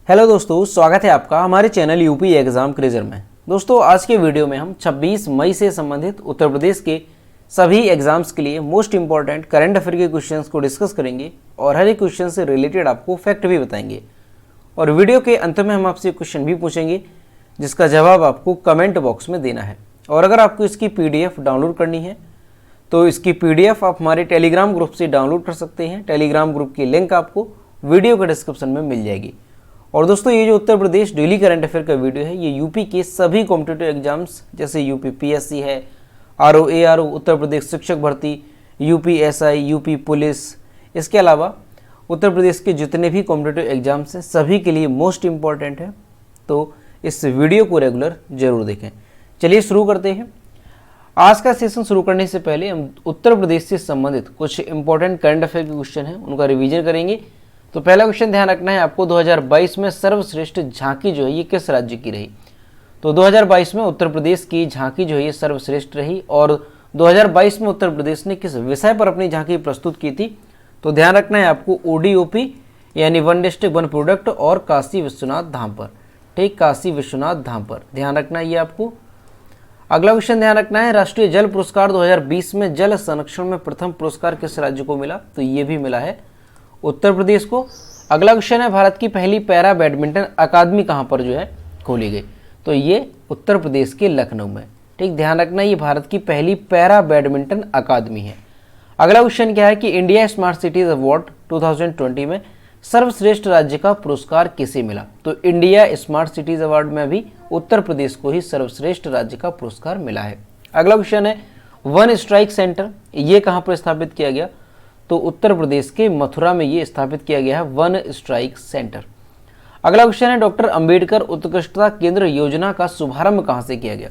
Hello दोस्तों, स्वागत है आपका हमारे चैनल यूपी एग्जाम क्रेजर में। दोस्तों आज के वीडियो में हम 26 मई से संबंधित उत्तर प्रदेश के सभी एग्जाम्स के लिए मोस्ट इंपॉर्टेंट करंट अफेयर के क्वेश्चंस को डिस्कस करेंगे और हर एक क्वेश्चन से रिलेटेड आपको फैक्ट भी बताएंगे। और वीडियो के अंत में हम आपसे क्वेश्चन भी पूछेंगे जिसका जवाब आपको कमेंट बॉक्स में देना है। और अगर आपको इसकी PDF डाउनलोड करनी है तो इसकी PDF आप हमारे टेलीग्राम ग्रुप से डाउनलोड कर सकते हैं। टेलीग्राम ग्रुप की लिंक आपको वीडियो के डिस्क्रिप्शन में मिल जाएगी। और दोस्तों ये जो Uttar Pradesh daily current affair का वीडियो है ये यूपी के सभी कॉम्पिटिटिव एग्जाम्स जैसे यूपी PSC है, RO, उत्तर प्रदेश शिक्षक भर्ती, यूपी SI, यूपी पुलिस, इसके अलावा उत्तर प्रदेश के जितने भी कॉम्पिटिटिव एग्जाम्स हैं सभी के लिए मोस्ट इम्पॉर्टेंट है। तो इस वीडियो को रेगुलर जरूर देखें। चलिए शुरू करते हैं। आज का सेशन शुरू करने से पहले हम उत्तर प्रदेश से संबंधित कुछ इंपॉर्टेंट करंट अफेयर के क्वेश्चन हैं उनका रिवीजन करेंगे। तो पहला क्वेश्चन ध्यान रखना है आपको, 2022 में सर्वश्रेष्ठ झांकी जो है ये किस राज्य की रही। तो 2022 में उत्तर प्रदेश की झांकी जो है ये सर्वश्रेष्ठ रही। और 2022 में उत्तर प्रदेश ने किस विषय पर अपनी झांकी प्रस्तुत की थी। तो ध्यान रखना है आपको ODOP यानी वन डिस्ट्रिक्ट वन प्रोडक्ट और काशी विश्वनाथ धाम पर। ठीक, काशी विश्वनाथ धाम पर ध्यान रखना है ये आपको। अगला क्वेश्चन ध्यान रखना है, राष्ट्रीय जल पुरस्कार 2020 में जल संरक्षण में प्रथम पुरस्कार किस राज्य को मिला। तो ये भी मिला है उत्तर प्रदेश को। अगला क्वेश्चन है, भारत की पहली पैरा बैडमिंटन अकादमी कहाँ पर जो है खोली गई। तो ये उत्तर प्रदेश के लखनऊ में। ठीक, ध्यान रखना ये भारत की पहली पैरा बैडमिंटन अकादमी है। अगला क्वेश्चन क्या है कि इंडिया स्मार्ट सिटीज अवार्ड 2020 में सर्वश्रेष्ठ राज्य का पुरस्कार किसे मिला। तो इंडिया स्मार्ट सिटीज अवार्ड में भी उत्तर प्रदेश को ही सर्वश्रेष्ठ राज्य का पुरस्कार मिला है। अगला क्वेश्चन है, वन स्ट्राइक सेंटर ये कहाँ पर स्थापित किया गया। तो उत्तर प्रदेश के मथुरा में ये स्थापित किया गया है वन स्ट्राइक सेंटर। अगला क्वेश्चन है, डॉक्टर अंबेडकर उत्कृष्टता केंद्र योजना का शुभारंभ कहाँ से किया गया।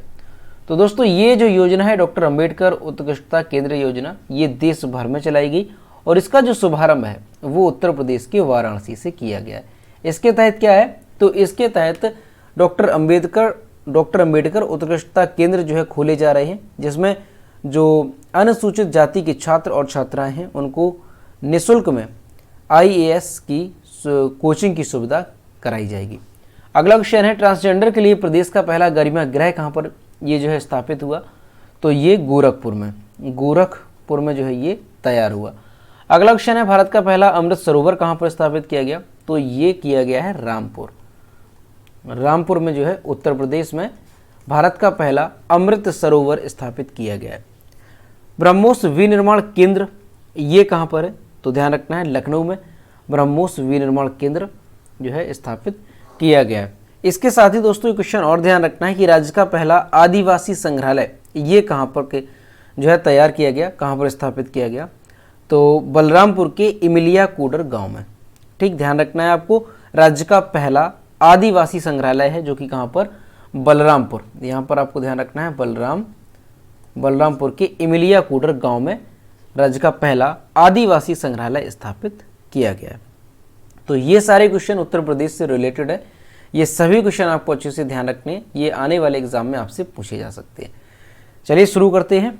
तो दोस्तों ये जो योजना है डॉक्टर अंबेडकर उत्कृष्टता केंद्र योजना ये देश भर में चलाई गई और इसका जो शुभारंभ है वो उत्तर प्रदेश के वाराणसी से किया गया है। इसके तहत क्या है, तो इसके तहत डॉक्टर अंबेडकर उत्कृष्टता केंद्र जो है खोले जा रहे हैं जिसमें जो अनुसूचित जाति के छात्र और छात्राएं हैं उनको निःशुल्क में IAS की कोचिंग की सुविधा कराई जाएगी। अगला क्वेश्चन है, ट्रांसजेंडर के लिए प्रदेश का पहला गरिमा गृह कहाँ पर ये जो है स्थापित हुआ। तो ये गोरखपुर में जो है ये तैयार हुआ। अगला क्वेश्चन है, भारत का पहला अमृत सरोवर कहाँ पर स्थापित किया गया। तो ये किया गया है रामपुर में जो है उत्तर प्रदेश में भारत का पहला अमृत सरोवर स्थापित किया गया है। ब्रह्मोस विनिर्माण केंद्र ये कहाँ पर है। तो ध्यान रखना है लखनऊ में ब्रह्मोस विनिर्माण केंद्र जो है स्थापित किया गया है। इसके साथ ही दोस्तों क्वेश्चन और ध्यान रखना है कि राज्य का पहला आदिवासी संग्रहालय ये कहाँ पर जो है तैयार किया गया, कहाँ पर स्थापित किया गया। तो बलरामपुर के इमिलिया कूडर गाँव में। ठीक, ध्यान रखना है आपको, राज्य का पहला आदिवासी संग्रहालय है जो कि कहाँ पर, बलरामपुर। यहाँ पर आपको ध्यान रखना है बलरामपुर के इमिलिया कूडर गांव में राज्य का पहला आदिवासी संग्रहालय स्थापित किया गया है। तो ये सारे क्वेश्चन उत्तर प्रदेश से रिलेटेड है। ये सभी क्वेश्चन आपको अच्छे से ध्यान रखने, ये आने वाले एग्जाम में आपसे पूछे जा सकते हैं। चलिए शुरू करते हैं।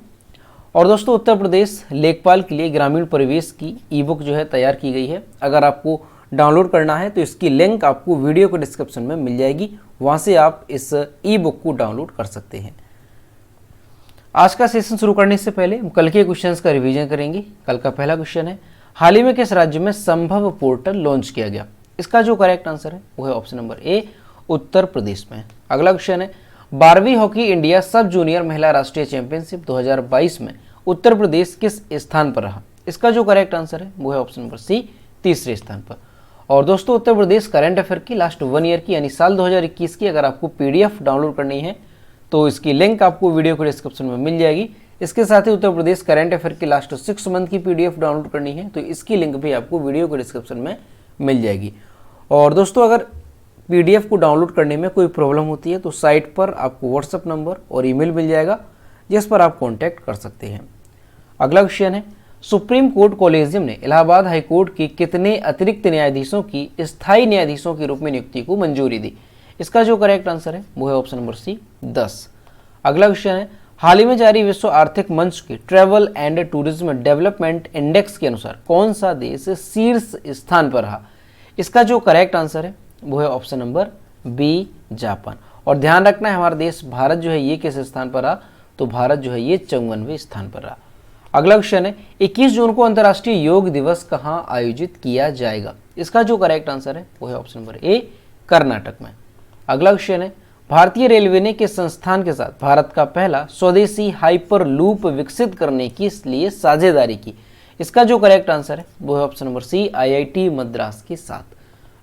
और दोस्तों उत्तर प्रदेश लेखपाल के लिए ग्रामीण परिवेश की ईबुक जो है तैयार की गई है। अगर आपको डाउनलोड करना है तो इसकी लिंक आपको वीडियो के डिस्क्रिप्शन में मिल जाएगी, वहां से आप इस ईबुक को डाउनलोड कर सकते हैं। आज का सेशन शुरू करने से पहले हम कल के क्वेश्चंस का रिवीजन करेंगे। कल का पहला क्वेश्चन है, हाल ही में किस राज्य में संभव पोर्टल लॉन्च किया गया। इसका जो करेक्ट आंसर है वो है option number A, Uttar Pradesh में। अगला क्वेश्चन है, 12वीं हॉकी इंडिया सब जूनियर महिला राष्ट्रीय चैंपियनशिप 2022 में उत्तर प्रदेश किस स्थान पर रहा। इसका जो करेक्ट आंसर है वो है ऑप्शन नंबर C, तीसरे स्थान पर। और दोस्तों उत्तर प्रदेश करंट अफेयर की लास्ट 1 ईयर की यानी साल 2021 की अगर आपको PDF डाउनलोड करनी है तो इसकी लिंक आपको वीडियो के डिस्क्रिप्शन में मिल जाएगी। इसके साथ ही उत्तर प्रदेश करंट अफेयर की लास्ट 6 मंथ की PDF डाउनलोड करनी है तो इसकी लिंक भी आपको वीडियो के डिस्क्रिप्शन में मिल जाएगी। और दोस्तों अगर PDF को डाउनलोड करने में कोई प्रॉब्लम होती है तो साइट पर आपको WhatsApp नंबर और ईमेल मिल जाएगा जिस पर आप कॉन्टैक्ट कर सकते हैं। अगला क्वेश्चन है, सुप्रीम कोर्ट कॉलेजियम ने इलाहाबाद हाईकोर्ट के कितने अतिरिक्त न्यायाधीशों की स्थायी न्यायाधीशों के रूप में नियुक्ति को मंजूरी दी। इसका जो करेक्ट आंसर है वो है ऑप्शन नंबर C, 10। अगला क्वेश्चन है, हाल ही में जारी विश्व आर्थिक मंच के travel and tourism development index के अनुसार कौन सा देश शीर्ष स्थान पर रहा। इसका जो करेक्ट आंसर है वो है ऑप्शन नंबर बी जापान। और ध्यान रखना है हमारा देश भारत जो है ये किस स्थान पर रहा, तो भारत जो है ये 54वें स्थान पर रहा। अगला क्वेश्चन है 21 जून को अंतर्राष्ट्रीय योग दिवस कहाँ आयोजित किया जाएगा? इसका जो करेक्ट आंसर है वो है ऑप्शन नंबर ए कर्नाटक में। अगला क्वेश्चन है भारतीय रेलवे ने किस संस्थान के साथ भारत का पहला स्वदेशी हाइपर लूप विकसित करने के लिए साझेदारी की? इसका जो करेक्ट आंसर है वो है option number C IIT Madras के साथ।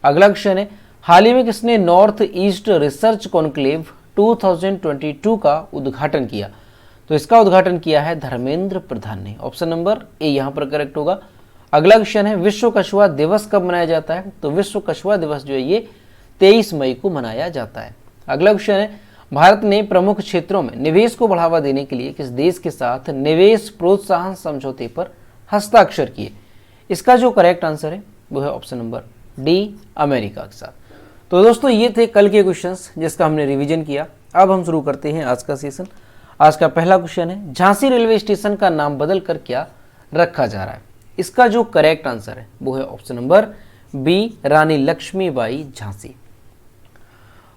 अगला क्वेश्चन है हाल ही में किसने नॉर्थ ईस्ट रिसर्च कॉन्क्लेव 2022 का उद्घाटन किया? तो इसका उद्घाटन किया है धर्मेंद्र प्रधान ने। ऑप्शन नंबर ए यहाँ पर करेक्ट होगा। अगला क्वेश्चन है विश्व कछुआ दिवस कब मनाया जाता है? तो विश्व कछुआ दिवस जो है ये 23 मई को मनाया जाता है। अगला क्वेश्चन है भारत ने प्रमुख क्षेत्रों में निवेश को बढ़ावा देने के लिए किस देश के साथ निवेश प्रोत्साहन समझौते पर हस्ताक्षर किए? इसका जो करेक्ट आंसर है वो है ऑप्शन नंबर डी अमेरिका के साथ। तो दोस्तों ये थे कल के क्वेश्चंस जिसका हमने रिवीजन किया। अब हम शुरू करते हैं आज का सेशन। आज का पहला क्वेश्चन है झांसी रेलवे स्टेशन का नाम बदल कर क्या रखा जा रहा है? इसका जो करेक्ट आंसर है वो है ऑप्शन नंबर बी रानी लक्ष्मीबाई झांसी।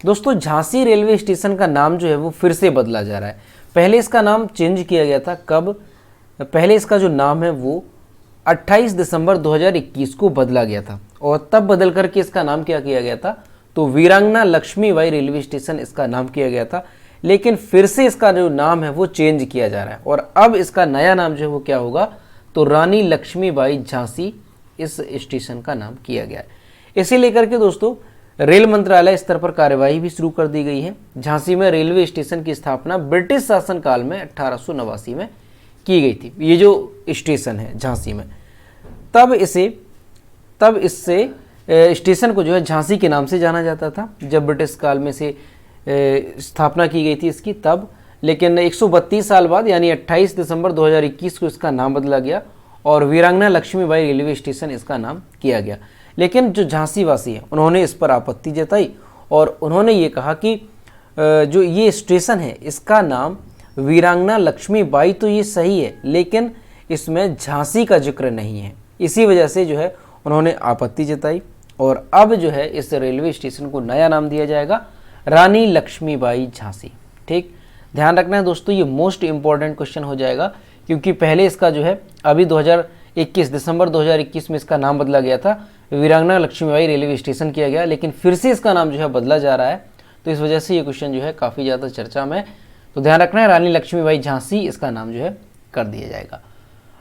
दोस्तों झांसी रेलवे स्टेशन का नाम जो है वो फिर से बदला जा रहा है। पहले इसका नाम चेंज किया गया था, कब? पहले इसका जो नाम है वो 28 दिसंबर 2021 को बदला गया था और तब बदल करके इसका नाम क्या किया गया था? तो वीरांगना लक्ष्मीबाई रेलवे स्टेशन इसका नाम किया गया था। लेकिन फिर से इसका जो नाम है वो चेंज किया जा रहा है और अब इसका नया नाम जो है वो क्या होगा? तो रानी लक्ष्मीबाई झांसी इस स्टेशन का नाम किया गया है। इसे लेकर के दोस्तों रेल मंत्रालय स्तर पर कार्यवाही भी शुरू कर दी गई है। झांसी में रेलवे स्टेशन की स्थापना ब्रिटिश शासनकाल में 1889 में की गई थी। ये जो स्टेशन है झांसी में, तब इससे स्टेशन को जो है झांसी के नाम से जाना जाता था जब ब्रिटिश काल में से स्थापना की गई थी इसकी तब। लेकिन 132 साल बाद यानी 28 दिसंबर 2021 को इसका नाम बदला गया और वीरांगना लक्ष्मीबाई रेलवे स्टेशन इसका नाम किया गया। लेकिन जो झांसी वासी हैं उन्होंने इस पर आपत्ति जताई और उन्होंने ये कहा कि जो ये स्टेशन है इसका नाम वीरांगना लक्ष्मीबाई तो ये सही है लेकिन इसमें झांसी का जिक्र नहीं है। इसी वजह से जो है उन्होंने आपत्ति जताई और अब जो है इस रेलवे स्टेशन को नया नाम दिया जाएगा रानी लक्ष्मीबाई झांसी। ठीक, ध्यान रखना है दोस्तों, ये मोस्ट इंपॉर्टेंट क्वेश्चन हो जाएगा क्योंकि पहले इसका जो है अभी 2021 दिसंबर 2021 में इसका नाम बदला गया था, वीरांगना लक्ष्मीबाई रेलवे स्टेशन किया गया, लेकिन फिर से इसका नाम जो है बदला जा रहा है। तो इस वजह से ये क्वेश्चन जो है काफ़ी ज़्यादा चर्चा में। तो ध्यान रखना है रानी लक्ष्मीबाई झांसी इसका नाम जो है कर दिया जाएगा।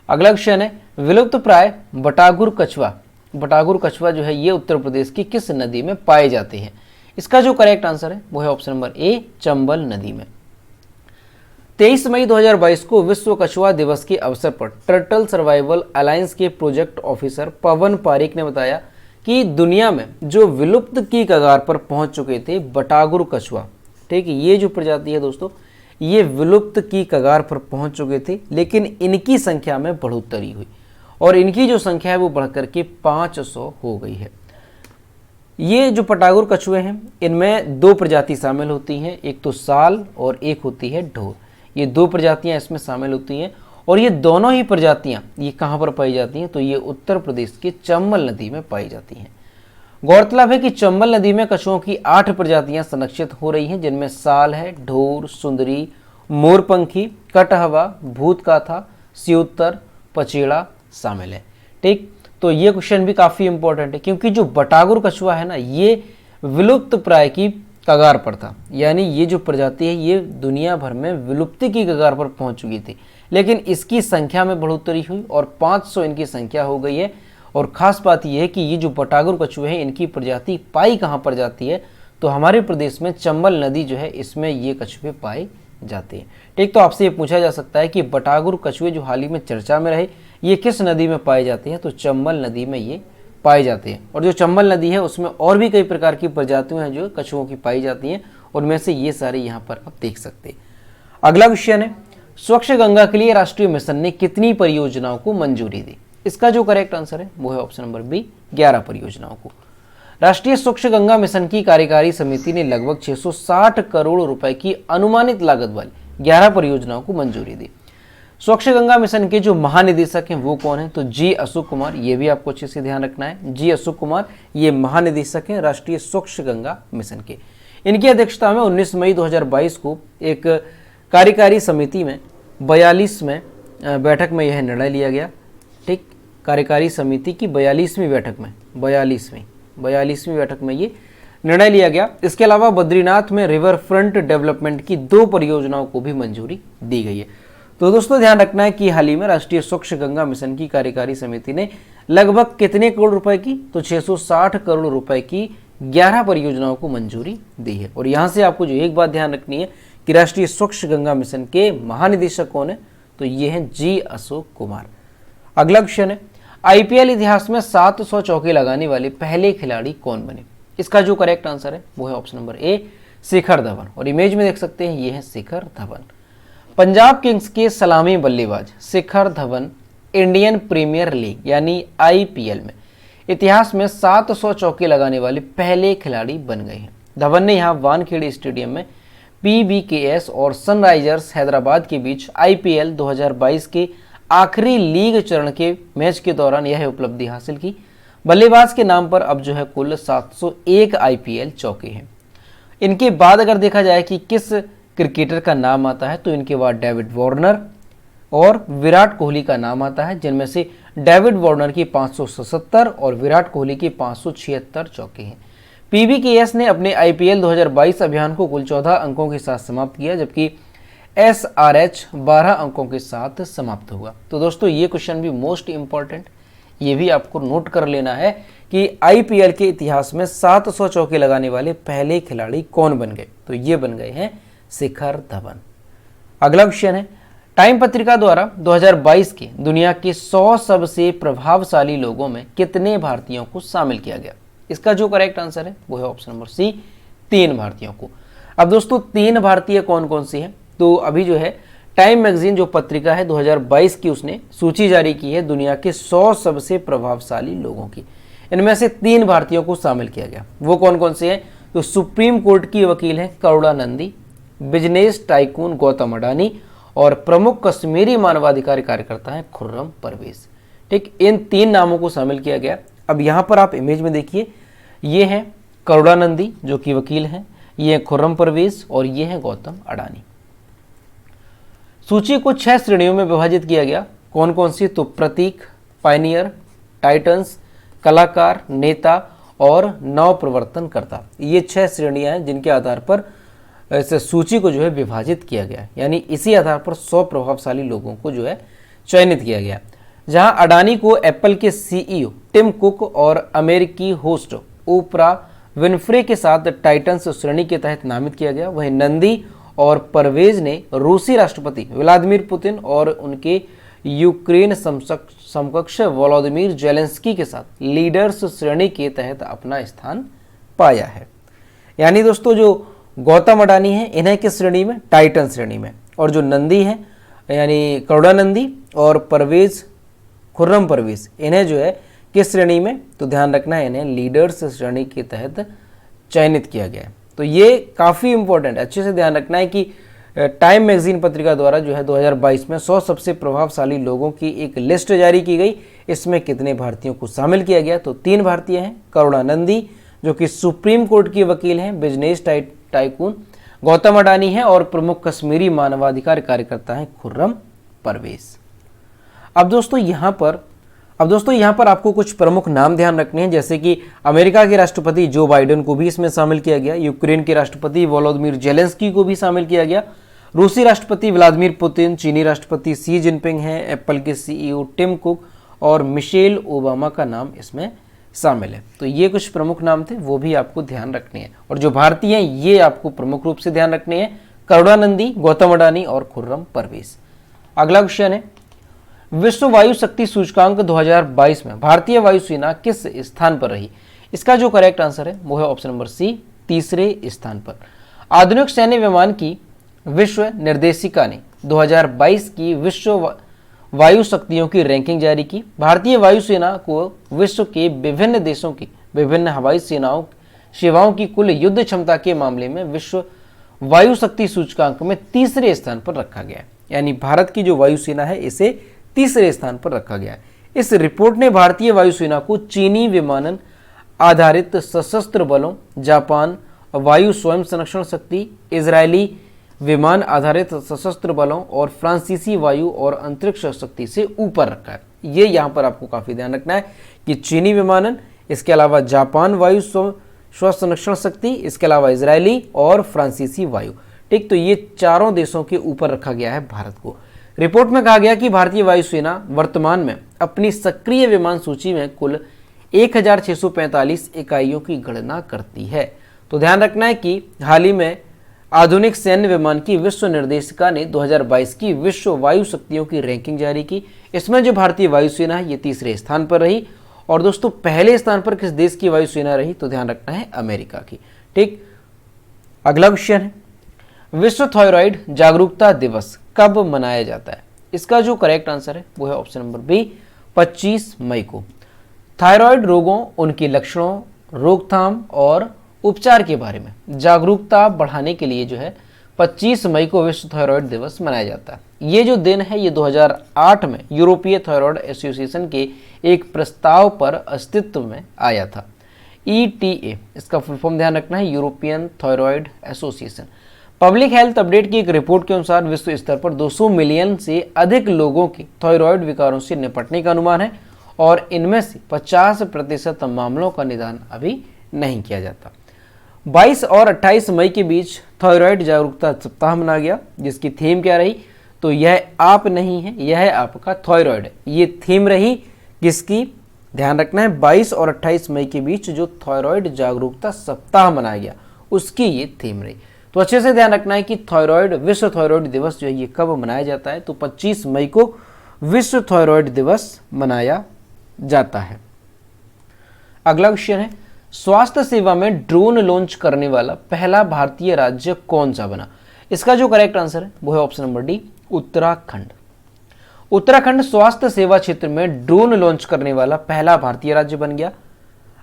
अगला क्वेश्चन है विलुप्त प्राय बटागुर कछुआ। बटागुर कछुआ जो है ये उत्तर प्रदेश की किस नदी में पाए जाते हैं? इसका जो करेक्ट आंसर है वो है ऑप्शन नंबर ए चंबल नदी में। 23 मई 2022 को विश्व कछुआ दिवस के अवसर पर टर्टल सर्वाइवल अलायंस के प्रोजेक्ट ऑफिसर पवन पारिक ने बताया कि दुनिया में जो विलुप्त की कगार पर पहुंच चुके थे बटागुर कछुआ, ठीक है, ये जो प्रजाति है दोस्तों ये विलुप्त की कगार पर पहुंच चुके थे लेकिन इनकी संख्या में बढ़ोतरी हुई और इनकी जो संख्या है वो बढ़कर के 500 हो गई है। ये जो बटागुर कछुए हैं इनमें दो प्रजाति शामिल होती हैं, एक तो साल और एक होती है ढोर। ये दो प्रजातियां इसमें शामिल होती हैं और ये दोनों ही प्रजातियां ये कहाँ पर पाई जाती हैं? तो ये उत्तर प्रदेश के चंबल नदी में पाई जाती हैं। गौरतलब है कि चंबल नदी में कछुओं की 8 प्रजातियां संरक्षित हो रही हैं जिनमें साल है, ढोर, सुंदरी, मोरपंखी, कटहवा, भूतकाथा, सियोत्तर, पचेड़ा शामिल है। ठीक, तो ये क्वेश्चन भी काफ़ी इंपॉर्टेंट है क्योंकि जो बटागुर कछुआ है ना ये विलुप्त प्राय की कगार पर था, यानी ये जो प्रजाति है ये दुनिया भर में विलुप्ति की कगार पर पहुंच चुकी थी लेकिन इसकी संख्या में बढ़ोतरी हुई और 500 इनकी संख्या हो गई है। और ख़ास बात यह है कि ये जो बटागुर कछुए हैं इनकी प्रजाति पाई कहाँ पर जाती है? तो हमारे प्रदेश में चंबल नदी जो है इसमें ये कछुए पाए जाते हैं। ठीक, तो आपसे ये पूछा जा सकता है कि बटागुर कछुए जो हाल ही में चर्चा में रहे ये किस नदी में पाए जाते हैं? तो चंबल नदी में ये पाए जाते हैं। और जो चंबल नदी है उसमें और भी कई प्रकार की प्रजातियां हैं जो कछुओं की पाई जाती हैं, उनमें से ये सारे यहाँ पर आप देख सकते हैं। अगला क्वेश्चन है स्वच्छ गंगा के लिए राष्ट्रीय मिशन ने कितनी परियोजनाओं को मंजूरी दी? इसका जो करेक्ट आंसर है वो है ऑप्शन नंबर बी 11 परियोजनाओं को। राष्ट्रीय स्वच्छ गंगा मिशन की कार्यकारी समिति ने लगभग 660 करोड़ रुपए की अनुमानित लागत वाली 11 परियोजनाओं को मंजूरी दी। स्वच्छ गंगा मिशन के जो महानिदेशक हैं वो कौन है? तो जी अशोक कुमार, ये भी आपको अच्छे से ध्यान रखना है। जी अशोक कुमार ये महानिदेशक हैं राष्ट्रीय स्वच्छ गंगा मिशन के। इनकी अध्यक्षता में 19 मई 2022 को एक कार्यकारी समिति में 42वें बैठक में यह निर्णय लिया गया। ठीक, कार्यकारी समिति की 42वीं बैठक में 42वीं बैठक में ये निर्णय लिया गया। इसके अलावा बद्रीनाथ में रिवर फ्रंट डेवलपमेंट की 2 परियोजनाओं को भी मंजूरी दी गई है। तो दोस्तों ध्यान रखना है कि हाल ही में राष्ट्रीय स्वच्छ गंगा मिशन की कार्यकारी समिति ने लगभग कितने करोड़ रुपए की? तो 660 करोड़ रुपए की 11 परियोजनाओं को मंजूरी दी है। और यहां से आपको जो एक बात ध्यान रखनी है कि राष्ट्रीय स्वच्छ गंगा मिशन के महानिदेशक कौन है? तो ये हैं जी अशोक कुमार। अगला क्वेश्चन है, आईपीएल इतिहास में 700 चौके लगाने वाले पहले खिलाड़ी कौन बने? इसका जो करेक्ट आंसर है वो है ऑप्शन नंबर ए, शिखर धवन। और इमेज में देख सकते हैं ये है शिखर धवन। पंजाब किंग्स के सलामी बल्लेबाज Shikhar Dhawan Indian premiere league यानी आईपीएल में इतिहास में 700 चौके लगाने वाले पहले खिलाड़ी बन गए हैं। धवन ने यहां वानखेड़े स्टेडियम में पीबीकेएस और सनराइजर्स हैदराबाद के बीच आईपीएल 2022 के आखिरी लीग चरण के मैच के दौरान यह उपलब्धि हासिल की। बल्लेबाज के नाम पर अब जो है कुल 701 आईपीएल चौके हैं। इनके बाद अगर देखा जाए कि किस क्रिकेटर का नाम आता है तो इनके बाद डेविड वार्नर और विराट कोहली का नाम आता है, जिनमें से डेविड वार्नर की 577 और विराट कोहली की 576 चौके हैं। पीबीकेएस ने अपने आईपीएल 2022 अभियान को कुल 14 अंकों के साथ समाप्त किया, जबकि एसआरएच 12 अंकों के साथ समाप्त हुआ। तो दोस्तों ये क्वेश्चन भी मोस्ट इंपॉर्टेंट, ये भी आपको नोट कर लेना है कि आईपीएल के इतिहास में 700 चौके लगाने वाले पहले खिलाड़ी कौन बन गए? तो ये बन गए हैं शिखर धवन। अगला क्वेश्चन है, टाइम पत्रिका द्वारा 2022 के दुनिया के 100 सबसे प्रभावशाली लोगों में कितने भारतीयों को शामिल किया गया? इसका जो करेक्ट आंसर है वो है ऑप्शन नंबर सी, 3 भारतीयों को। अब दोस्तों 3 भारतीय कौन कौन सी हैं? तो अभी जो है टाइम मैगजीन जो पत्रिका है 2022 की, उसने सूची जारी की है दुनिया के 100 सबसे प्रभावशाली लोगों की। इनमें से 3 भारतीयों को शामिल किया गया। वो कौन कौन से हैं? तो सुप्रीम कोर्ट की वकील है करुणानंदी, बिजनेस टाइकून गौतम अडानी और प्रमुख कश्मीरी मानवाधिकार कार्यकर्ता है खुर्रम परवेज। ठीक, इन 3 नामों को शामिल किया गया। अब यहाँ पर आप इमेज में देखिए, ये हैं करुणानंदी जो कि वकील हैं, ये है खुर्रम परवेज और ये है गौतम अडानी। सूची को 6 श्रेणियों में विभाजित किया गया। कौन कौन सी? तो प्रतीक, पायनियर, टाइटन्स, कलाकार, नेता और नव प्रवर्तनकर्ता। ये 6 श्रेणियां हैं जिनके आधार पर इस सूची को जो है विभाजित किया गया, यानी इसी आधार पर 100 प्रभावशाली लोगों को जो है चयनित किया गया। जहां अडानी को एप्पल के सीईओ टिम कुक और अमेरिकी होस्ट ओपरा विनफ्रे के साथ टाइटन्स श्रेणी के तहत नामित किया गया। वहीं नंदी और परवेज ने रूसी राष्ट्रपति व्लादिमीर पुतिन और उनके यूक्रेन समकक्ष वोलोदिमीर जेलेंस्की के साथ लीडर्स श्रेणी के तहत अपना स्थान पाया है। यानी दोस्तों जो गौतम अडानी है इन्हें किस श्रेणी में? टाइटन श्रेणी में। और जो नंदी है यानी करुणानंदी और परवेज खुर्रम परवेज, इन्हें जो है किस श्रेणी में? तो ध्यान रखना है, इन्हें लीडर्स श्रेणी के तहत चयनित किया गया है। तो ये काफ़ी इंपॉर्टेंट है, अच्छे से ध्यान रखना है कि टाइम मैगजीन पत्रिका द्वारा जो है 2022 में 100 सबसे प्रभावशाली लोगों की एक लिस्ट जारी की गई। इसमें कितने भारतीयों को शामिल किया गया? तो 3 भारतीय हैं, करुणानंदी जो कि सुप्रीम कोर्ट के वकील हैं, बिजनेस टाइकून गौतम अडानी है और प्रमुख कश्मीरी मानवाधिकार कार्यकर्ता हैं खुर्रम परवेज। अब दोस्तों यहाँ पर आपको कुछ प्रमुख नाम ध्यान रखने हैं, जैसे कि अमेरिका के राष्ट्रपति जो बाइडेन को भी इसमें शामिल किया गया, यूक्रेन के राष्ट्रपति वोलोदिमीर जेलेंस्की को भी शामिल किया गया, रूसी राष्ट्रपति व्लादिमीर पुतिन, चीनी राष्ट्रपति शी जिनपिंग हैं, एप्पल के सीईओ टिम कुक और मिशेल ओबामा का नाम इसमें शामिल है। तो ये कुछ प्रमुख नाम थे, वो भी आपको ध्यान रखने हैं। और जो भारतीय हैं ये आपको प्रमुख रूप से ध्यान रखने हैं, करुणानंदी, गौतम अडानी और खुर्रम परवेज। अगला क्वेश्चन है, विश्व वायु शक्ति सूचकांक 2022 में भारतीय वायुसेना किस स्थान पर रही? इसका जो करेक्ट आंसर है वो है ऑप्शन नंबर सी, 3रे स्थान पर। आधुनिक सैन्य विमान की विश्व निर्देशिका ने 2022 की विश्व वायु शक्तियों की रैंकिंग जारी की। भारतीय वायुसेना को विश्व के विभिन्न देशों की विभिन्न हवाई सेवाओं की कुल युद्ध क्षमता के मामले में विश्व वायु शक्ति सूचकांक में 3रे स्थान पर रखा गया है। यानी भारत की जो वायुसेना है इसे तीसरे स्थान पर रखा गया है। इस रिपोर्ट ने भारतीय वायुसेना को चीनी विमानन आधारित सशस्त्र बलों, जापान वायु स्वयं संरक्षण शक्ति, इजरायली विमान आधारित सशस्त्र बलों और फ्रांसीसी वायु और अंतरिक्ष शक्ति से ऊपर रखा है। ये यहाँ पर आपको काफ़ी ध्यान रखना है कि चीनी विमानन, इसके अलावा जापान वायु स्व संरक्षण शक्ति, इसके अलावा इजरायली और फ्रांसीसी वायु। ठीक, तो ये चारों देशों के ऊपर रखा गया है भारत को। रिपोर्ट में कहा गया कि भारतीय वायुसेना वर्तमान में अपनी सक्रिय विमान सूची में कुल 1645 इकाइयों की गणना करती है। तो ध्यान रखना है कि हाल ही में आधुनिक सैन्य विमान की विश्व निर्देशिका ने 2022 की विश्व वायु शक्तियों की रैंकिंग जारी की। इसमें जो भारतीय वायुसेना है ये तीसरे स्थान पर रही। और दोस्तों पहले स्थान पर किस देश की वायुसेना रही, तो ध्यान रखना है अमेरिका की। ठीक, अगला क्वेश्चन है, विश्व थायराइड जागरूकता दिवस कब मनाया जाता है? इसका जो करेक्ट आंसर है वो है ऑप्शन नंबर बी, 25 मई को। थायराइड रोगों, उनके लक्षणों, रोकथाम और उपचार के बारे में जागरूकता बढ़ाने के लिए जो है 25 मई को विश्व थायराइड दिवस मनाया जाता है। ये जो दिन है ये 2008 में यूरोपीय थायराइड एसोसिएशन के एक प्रस्ताव पर अस्तित्व में आया था। ETA, इसका फुल फॉर्म ध्यान रखना है, European thyroid association. Public health update की एक रिपोर्ट के अनुसार विश्व स्तर पर 200 मिलियन से अधिक लोगों के थायराइड विकारों से निपटने का अनुमान है और इनमें से 50% मामलों का निदान अभी नहीं किया जाता। 22 और 28 मई के बीच थायराइड जागरूकता सप्ताह मनाया गया, जिसकी थीम क्या रही, तो यह आप नहीं है, यह है आपका थायराइड है। ये थीम रही किसकी, ध्यान रखना है 22 और 28 मई के बीच जो थायराइड जागरूकता सप्ताह मनाया गया उसकी ये थीम रही। तो अच्छे से ध्यान रखना है कि थायराइड, विश्व थायराइड दिवस जो है ये कब मनाया जाता है, तो 25 मई को विश्व थायराइड दिवस मनाया जाता है। अगला क्वेश्चन है, स्वास्थ्य सेवा में ड्रोन लॉन्च करने वाला पहला भारतीय राज्य कौन सा बना? इसका जो करेक्ट आंसर है वो है option number D, Uttarakhand. Uttarakhand स्वास्थ्य सेवा क्षेत्र में ड्रोन लॉन्च करने वाला पहला भारतीय राज्य बन गया।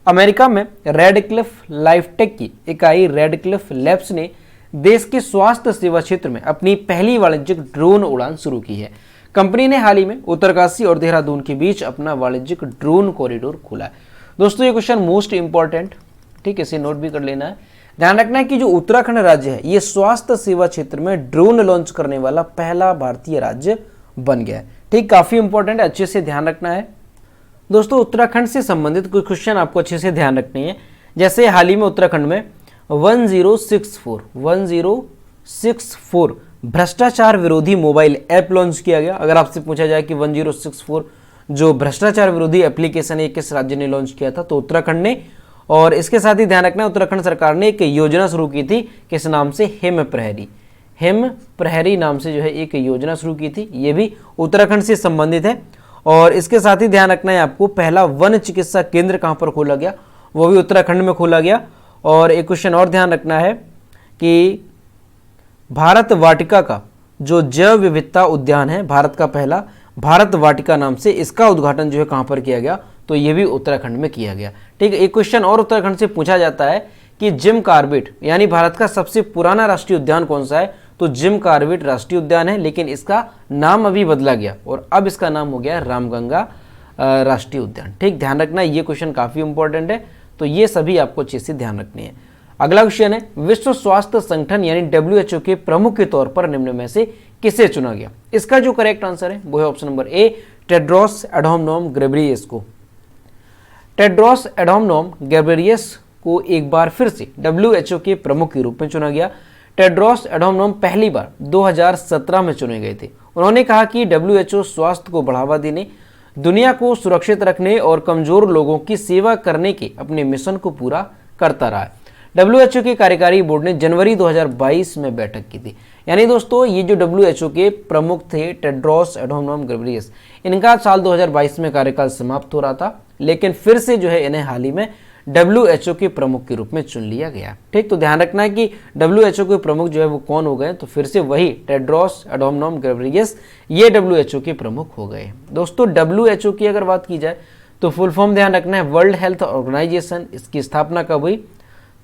अमेरिका में रेडक्लिफ लाइफटेक की इकाई रेडक्लिफ लैब्स ने देश के स्वास्थ्य सेवा क्षेत्र में अपनी पहली वाणिज्यिक ड्रोन उड़ान शुरू की है। कंपनी ने हाल ही में उत्तरकाशी और देहरादून के बीच अपना वाणिज्यिक ड्रोन कॉरिडोर खोला है। दोस्तों ये क्वेश्चन मोस्ट इंपॉर्टेंट, ठीक है, इसे नोट भी कर लेना है। ध्यान रखना है कि जो उत्तराखंड राज्य है ये स्वास्थ्य सेवा क्षेत्र में ड्रोन लॉन्च करने वाला पहला भारतीय राज्य बन गया है। ठीक, काफी इंपॉर्टेंट है, अच्छे से ध्यान रखना है। दोस्तों उत्तराखंड से संबंधित कुछ क्वेश्चन आपको अच्छे से ध्यान रखने हैं। जैसे हाल ही में उत्तराखंड में 1064 भ्रष्टाचार विरोधी मोबाइल ऐप लॉन्च किया गया। अगर आपसे पूछा जाए कि 1064 जो भ्रष्टाचार विरोधी एप्लीकेशन है किस राज्य ने लॉन्च किया था, तो उत्तराखंड ने। और इसके साथ ही ध्यान रखना, उत्तराखंड सरकार ने एक योजना शुरू की थी, किस नाम से, हिम प्रहरी नाम से जो है एक योजना शुरू की थी, ये भी उत्तराखंड से संबंधित है। और इसके साथ ही ध्यान रखना है आपको, पहला वन चिकित्सा केंद्र कहाँ पर खोला गया, वो भी उत्तराखंड में खोला गया। और एक क्वेश्चन और ध्यान रखना है कि भारत वाटिका का जो जैव विविधता उद्यान है, भारत का पहला भारत वाटिका नाम से, इसका उद्घाटन जो है कहाँ पर किया गया, तो ये भी उत्तराखंड में किया गया। ठीक है, एक क्वेश्चन और उत्तराखंड से पूछा जाता है कि जिम कॉर्बेट यानी भारत का सबसे पुराना राष्ट्रीय उद्यान कौन सा है, तो जिम कॉर्बेट राष्ट्रीय उद्यान है, लेकिन इसका नाम अभी बदला गया और अब इसका नाम हो गया रामगंगा राष्ट्रीय उद्यान। ठीक, ध्यान रखना, ये क्वेश्चन काफी इंपॉर्टेंट है, तो ये सभी आपको अच्छे से ध्यान रखनी है। अगला क्वेश्चन है, विश्व स्वास्थ्य संगठन यानी WHO के प्रमुख के तौर पर निम्न में से किसे चुना गया? इसका जो करेक्ट आंसर है वो है option number A, Tedros Adhanom Ghebreyesus को। टेड्रोस एडहानोम घेब्रेयेसस को एक बार फिर से WHO के प्रमुख के रूप में चुना गया। टेड्रोस एडहानोम पहली बार 2017 में चुने गए थे। उन्होंने कहा कि WHO स्वास्थ्य को बढ़ावा देने, दुनिया को सुरक्षित रखने और कमजोर लोगों की सेवा करने के अपने मिशन को पूरा करता रहा है। WHO के कार्यकारी बोर्ड ने जनवरी 2022 में बैठक की थी। यानी दोस्तों ये जो WHO के प्रमुख थे टेड्रोस एडहानोम घेब्रेयेसस, इनका साल 2022 में कार्यकाल समाप्त हो रहा था, लेकिन फिर से जो है इन्हें हाल ही में WHO के प्रमुख के रूप में चुन लिया गया। ठीक, तो ध्यान रखना है कि WHO के प्रमुख जो है वो कौन हो गए, तो फिर से वही टेड्रोस एडहानोम घेब्रेयेसस ये WHO के प्रमुख हो गए। दोस्तों WHO की अगर बात की जाए तो फुल फॉर्म ध्यान रखना है, वर्ल्ड हेल्थ ऑर्गेनाइजेशन। इसकी स्थापना कब हुई,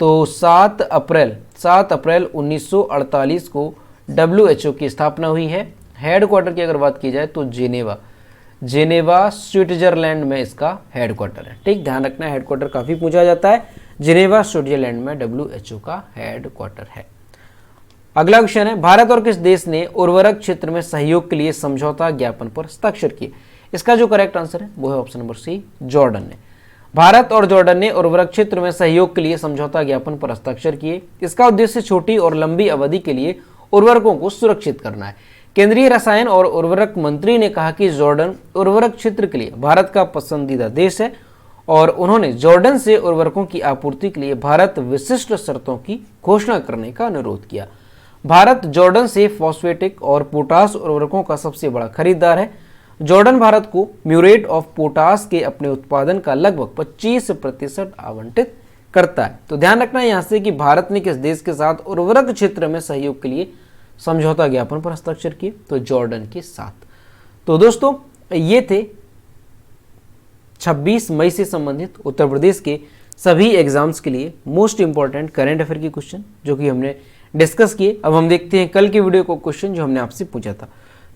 तो 7 अप्रैल 1948 को WHO की स्थापना हुई है। हेडक्वार्टर की अगर बात की जाए तो जेनेवा स्विट्जरलैंड में इसका हेडक्वार्टर है। ठीक, ध्यान रखना, हेडक्वार्टर काफी पूछा जाता है। जेनेवा स्विट्जरलैंड में WHO का हेडक्वार्टर है। अगला क्वेश्चन है, भारत और किस देश ने उर्वरक क्षेत्र में सहयोग के लिए समझौता ज्ञापन पर हस्ताक्षर किए? इसका जो करेक्ट आंसर है वो है ऑप्शन नंबर सी, जॉर्डन ने। भारत और जॉर्डन ने उर्वरक क्षेत्र में सहयोग के लिए समझौता ज्ञापन पर हस्ताक्षर किए। इसका उद्देश्य छोटी और लंबी अवधि के लिए उर्वरकों को सुरक्षित करना है। केंद्रीय रसायन और उर्वरक मंत्री ने कहा कि जॉर्डन उर्वरक क्षेत्र के लिए भारत का पसंदीदा देश है और उन्होंने जॉर्डन से उर्वरकों की आपूर्ति के लिए भारत विशिष्ट शर्तों की घोषणा करने का अनुरोध किया। भारत जॉर्डन से फॉस्फेटिक और पोटास उर्वरकों का सबसे बड़ा खरीदार है। जॉर्डन भारत को म्यूरेट ऑफ पोटास के अपने उत्पादन का लगभग 25% आवंटित करता है। तो ध्यान रखना यहां से कि भारत ने किस देश के साथ उर्वरक क्षेत्र में सहयोग के लिए समझौता ज्ञापन पर हस्ताक्षर किए? तो जॉर्डन के साथ। तो दोस्तों ये थे 26 मई से संबंधित उत्तर प्रदेश के सभी एग्जाम्स के लिए मोस्ट इंपॉर्टेंट करंट अफेयर के क्वेश्चन जो कि हमने डिस्कस किए। अब हम देखते हैं कल के वीडियो को क्वेश्चन जो हमने आपसे पूछा था।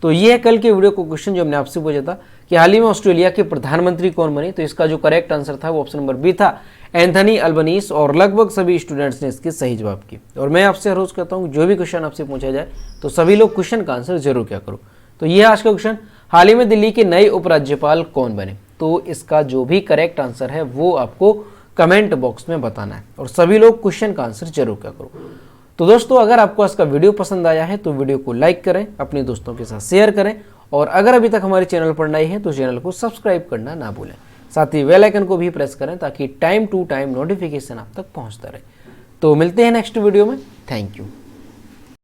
तो ये है कल के वीडियो को क्वेश्चन जो हमने आपसे पूछा था कि हाल ही में ऑस्ट्रेलिया के प्रधानमंत्री कौन बने? तो इसका जो करेक्ट आंसर था वो ऑप्शन नंबर बी था, एंथनी अल्बनीज, और लगभग सभी स्टूडेंट्स ने इसके सही जवाब किए। और मैं आपसे हर रोज कहता हूँ जो भी क्वेश्चन आपसे पूछा जाए तो सभी लोग क्वेश्चन का आंसर जरूर क्या करो। तो ये आज का क्वेश्चन, हाल ही में दिल्ली के नए उपराज्यपाल कौन बने? तो इसका जो भी करेक्ट आंसर है वो आपको कमेंट बॉक्स में बताना है और सभी लोग क्वेश्चन का आंसर जरूर क्या करो। तो दोस्तों अगर आपको आज का वीडियो पसंद आया है तो वीडियो को लाइक करें, अपने दोस्तों के साथ शेयर करें और अगर अभी तक हमारे चैनल पर नए हैं तो चैनल को सब्सक्राइब करना ना भूलें। साथ ही बेल आइकन को भी प्रेस करें ताकि टाइम टू टाइम नोटिफिकेशन आप तक पहुंचता रहे। तो मिलते हैं नेक्स्ट वीडियो में। Thank you.